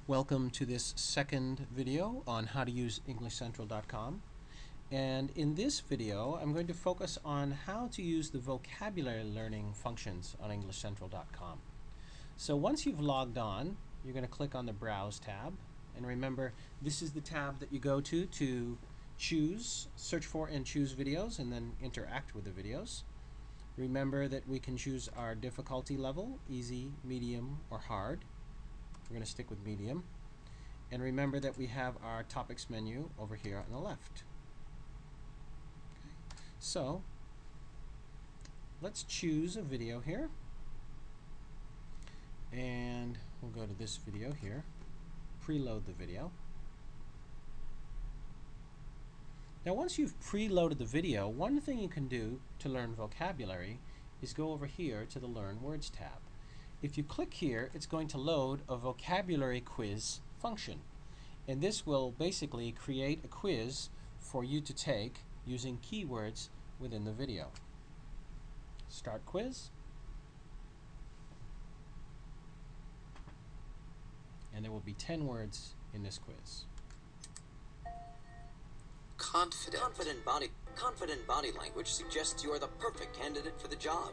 Welcome to this second video on how to use EnglishCentral.com. And in this video, I'm going to focus on how to use the vocabulary learning functions on EnglishCentral.com. So once you've logged on, you're going to click on the Browse tab. And remember, this is the tab that you go to choose, search for and choose videos, and then interact with the videos. Remember that we can choose our difficulty level, easy, medium, or hard. We're going to stick with medium. And remember that we have our topics menu over here on the left. Okay. So let's choose a video here. And we'll go to this video here. Preload the video. Now once you've preloaded the video, one thing you can do to learn vocabulary is go over here to the Learn Words tab. If you click here, it's going to load a vocabulary quiz function. And this will basically create a quiz for you to take using keywords within the video. Start quiz. And there will be 10 words in this quiz. Confident body language suggests you are the perfect candidate for the job.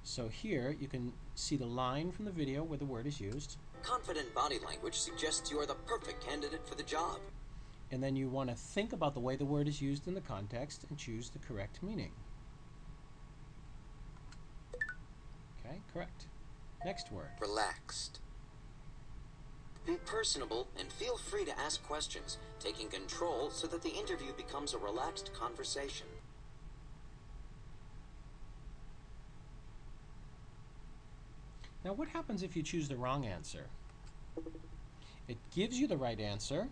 So here you can see the line from the video where the word is used. Confident body language suggests you are the perfect candidate for the job. And then you want to think about the way the word is used in the context and choose the correct meaning. Okay, correct. Next word. Relaxed. Be personable and feel free to ask questions, taking control so that the interview becomes a relaxed conversation. Now what happens if you choose the wrong answer? It gives you the right answer,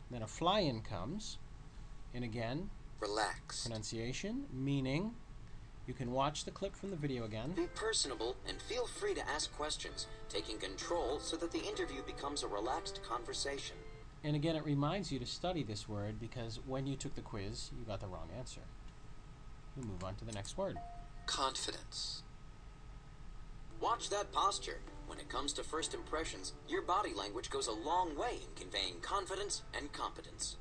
then a fly-in comes, and again, relaxed. Pronunciation, meaning, you can watch the clip from the video again. Be personable and feel free to ask questions, taking control so that the interview becomes a relaxed conversation. And again, it reminds you to study this word because when you took the quiz, you got the wrong answer. We'll move on to the next word. Confidence. Watch that posture. When it comes to first impressions, your body language goes a long way in conveying confidence and competence.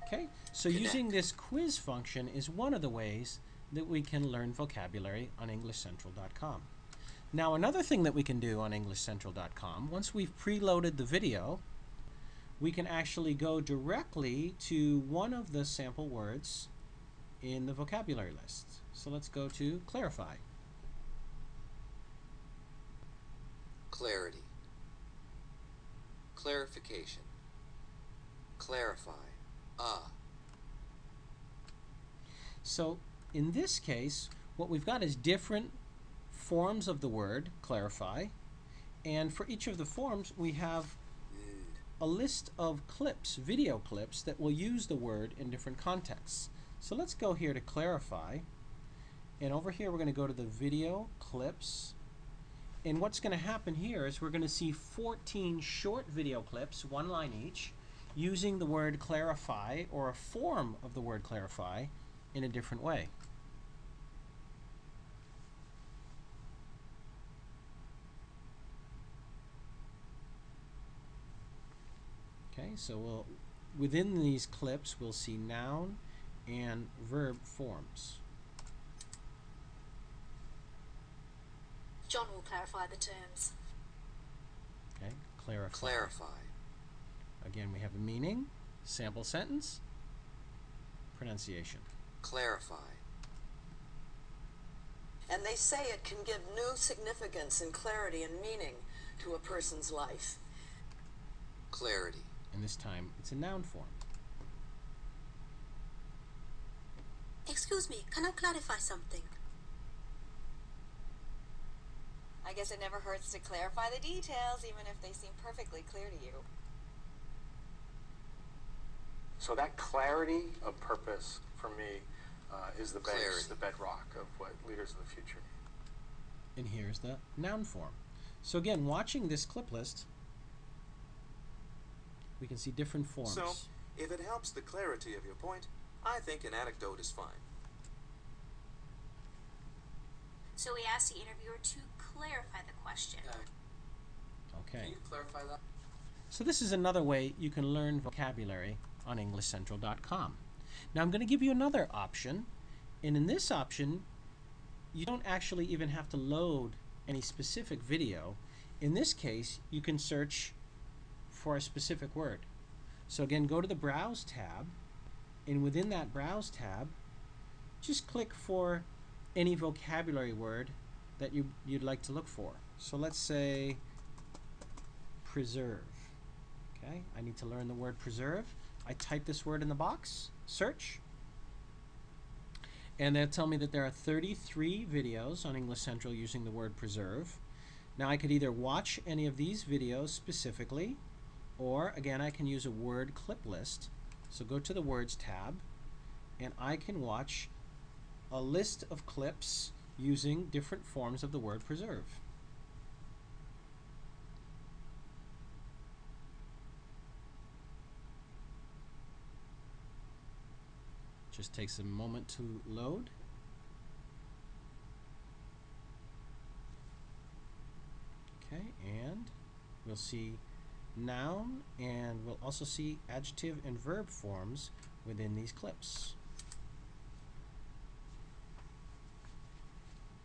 Okay, so Connect. Using this quiz function is one of the ways that we can learn vocabulary on EnglishCentral.com. Now another thing that we can do on EnglishCentral.com, once we've preloaded the video, we can actually go directly to one of the sample words in the vocabulary list. So let's go to clarify. Clarity. Clarification. Clarify. So in this case, what we've got is different forms of the word clarify, and for each of the forms we have a list of clips, video clips, that will use the word in different contexts. So let's go here to clarify, and over here we're going to go to the video clips, and what's going to happen here is we're going to see 14 short video clips, one line each, using the word clarify or a form of the word clarify in a different way. Okay, so within these clips we'll see noun and verb forms. John will clarify the terms. Okay, clarify. Clarify. Again, we have a meaning, sample sentence, pronunciation. Clarify. And they say it can give new significance and clarity and meaning to a person's life. Clarity. And this time it's a noun form. Excuse me, can I clarify something? I guess it never hurts to clarify the details, even if they seem perfectly clear to you. So that clarity of purpose, for me, is the base, Clarity. the bedrock of what leaders of the future need. And here's the noun form. So again, watching this clip list, we can see different forms. So, if it helps the clarity of your point, I think an anecdote is fine. So we asked the interviewer to clarify the question. Okay. Can you clarify that? So this is another way you can learn vocabulary on EnglishCentral.com. Now I'm going to give you another option, and in this option you don't actually even have to load any specific video. In this case you can search for a specific word. So again, go to the Browse tab, and within that Browse tab just click for any vocabulary word that you'd like to look for. So let's say preserve. Okay, I need to learn the word preserve. I type this word in the box, search, and they'll tell me that there are 33 videos on English Central using the word preserve. Now I could either watch any of these videos specifically, or again I can use a word clip list. So go to the Words tab, and I can watch a list of clips using different forms of the word preserve. Just takes a moment to load. Okay, and we'll see noun, and we'll also see adjective and verb forms within these clips.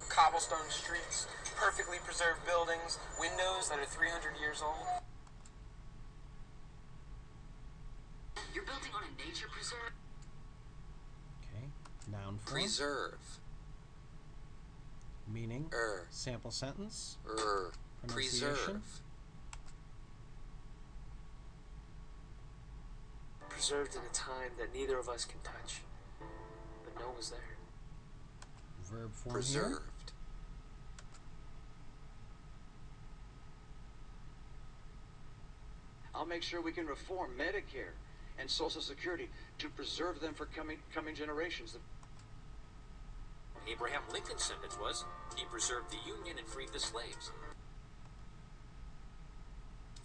Cobblestone streets, perfectly preserved buildings, windows that are 300 years old. You're building on a nature preserve? Okay, noun form. Preserve. Meaning, sample sentence, pronunciation. Preserve. Preserved in a time that neither of us can touch, but no one's there. Verb form Preserved. here. I'll make sure we can reform Medicare and Social Security to preserve them for coming generations. Abraham Lincoln's sentence was, he preserved the Union and freed the slaves.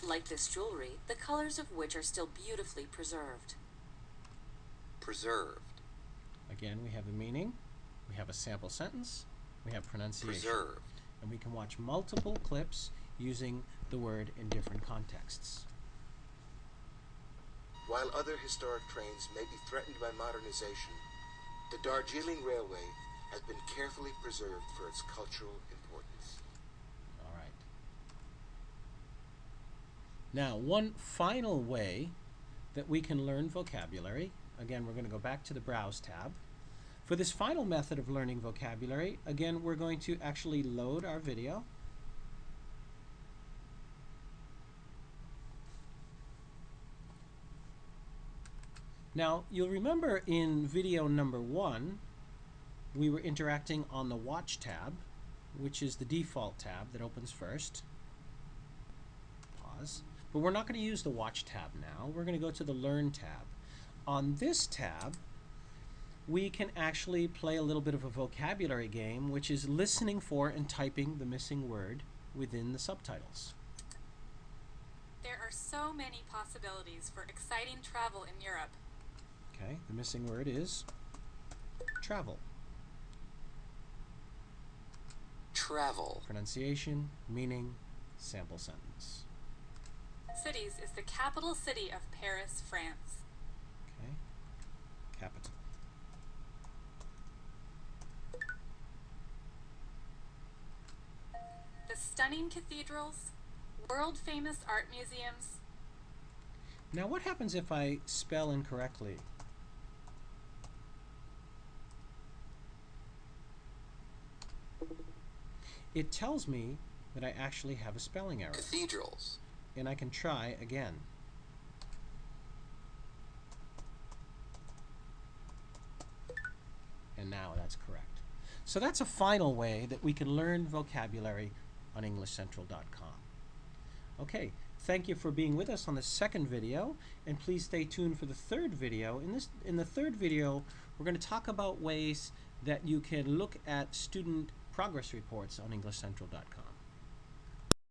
Like this jewelry, the colors of which are still beautifully preserved. Preserved. Again, we have the meaning, we have a sample sentence, we have pronunciation. Preserved. And we can watch multiple clips using the word in different contexts. While other historic trains may be threatened by modernization, the Darjeeling Railway has been carefully preserved for its cultural importance. All right. Now, one final way that we can learn vocabulary, again, we're going to go back to the Browse tab. For this final method of learning vocabulary, again, we're going to actually load our video. Now, you'll remember in video number 1, we were interacting on the Watch tab, which is the default tab that opens first. Pause. But we're not going to use the Watch tab now. We're going to go to the Learn tab. On this tab, we can actually play a little bit of a vocabulary game, which is listening for and typing the missing word within the subtitles. There are so many possibilities for exciting travel in Europe. Okay, the missing word is travel. Travel. Pronunciation, meaning, sample sentence. Cities is the capital city of Paris, France. Okay, capital. The stunning cathedrals, world-famous art museums. Now what happens if I spell incorrectly? It tells me that I actually have a spelling error. Cathedrals. And I can try again. And now that's correct. So that's a final way that we can learn vocabulary on EnglishCentral.com. Okay, thank you for being with us on the second video, and please stay tuned for the third video. In the third video, we're going to talk about ways that you can look at student progress reports on EnglishCentral.com.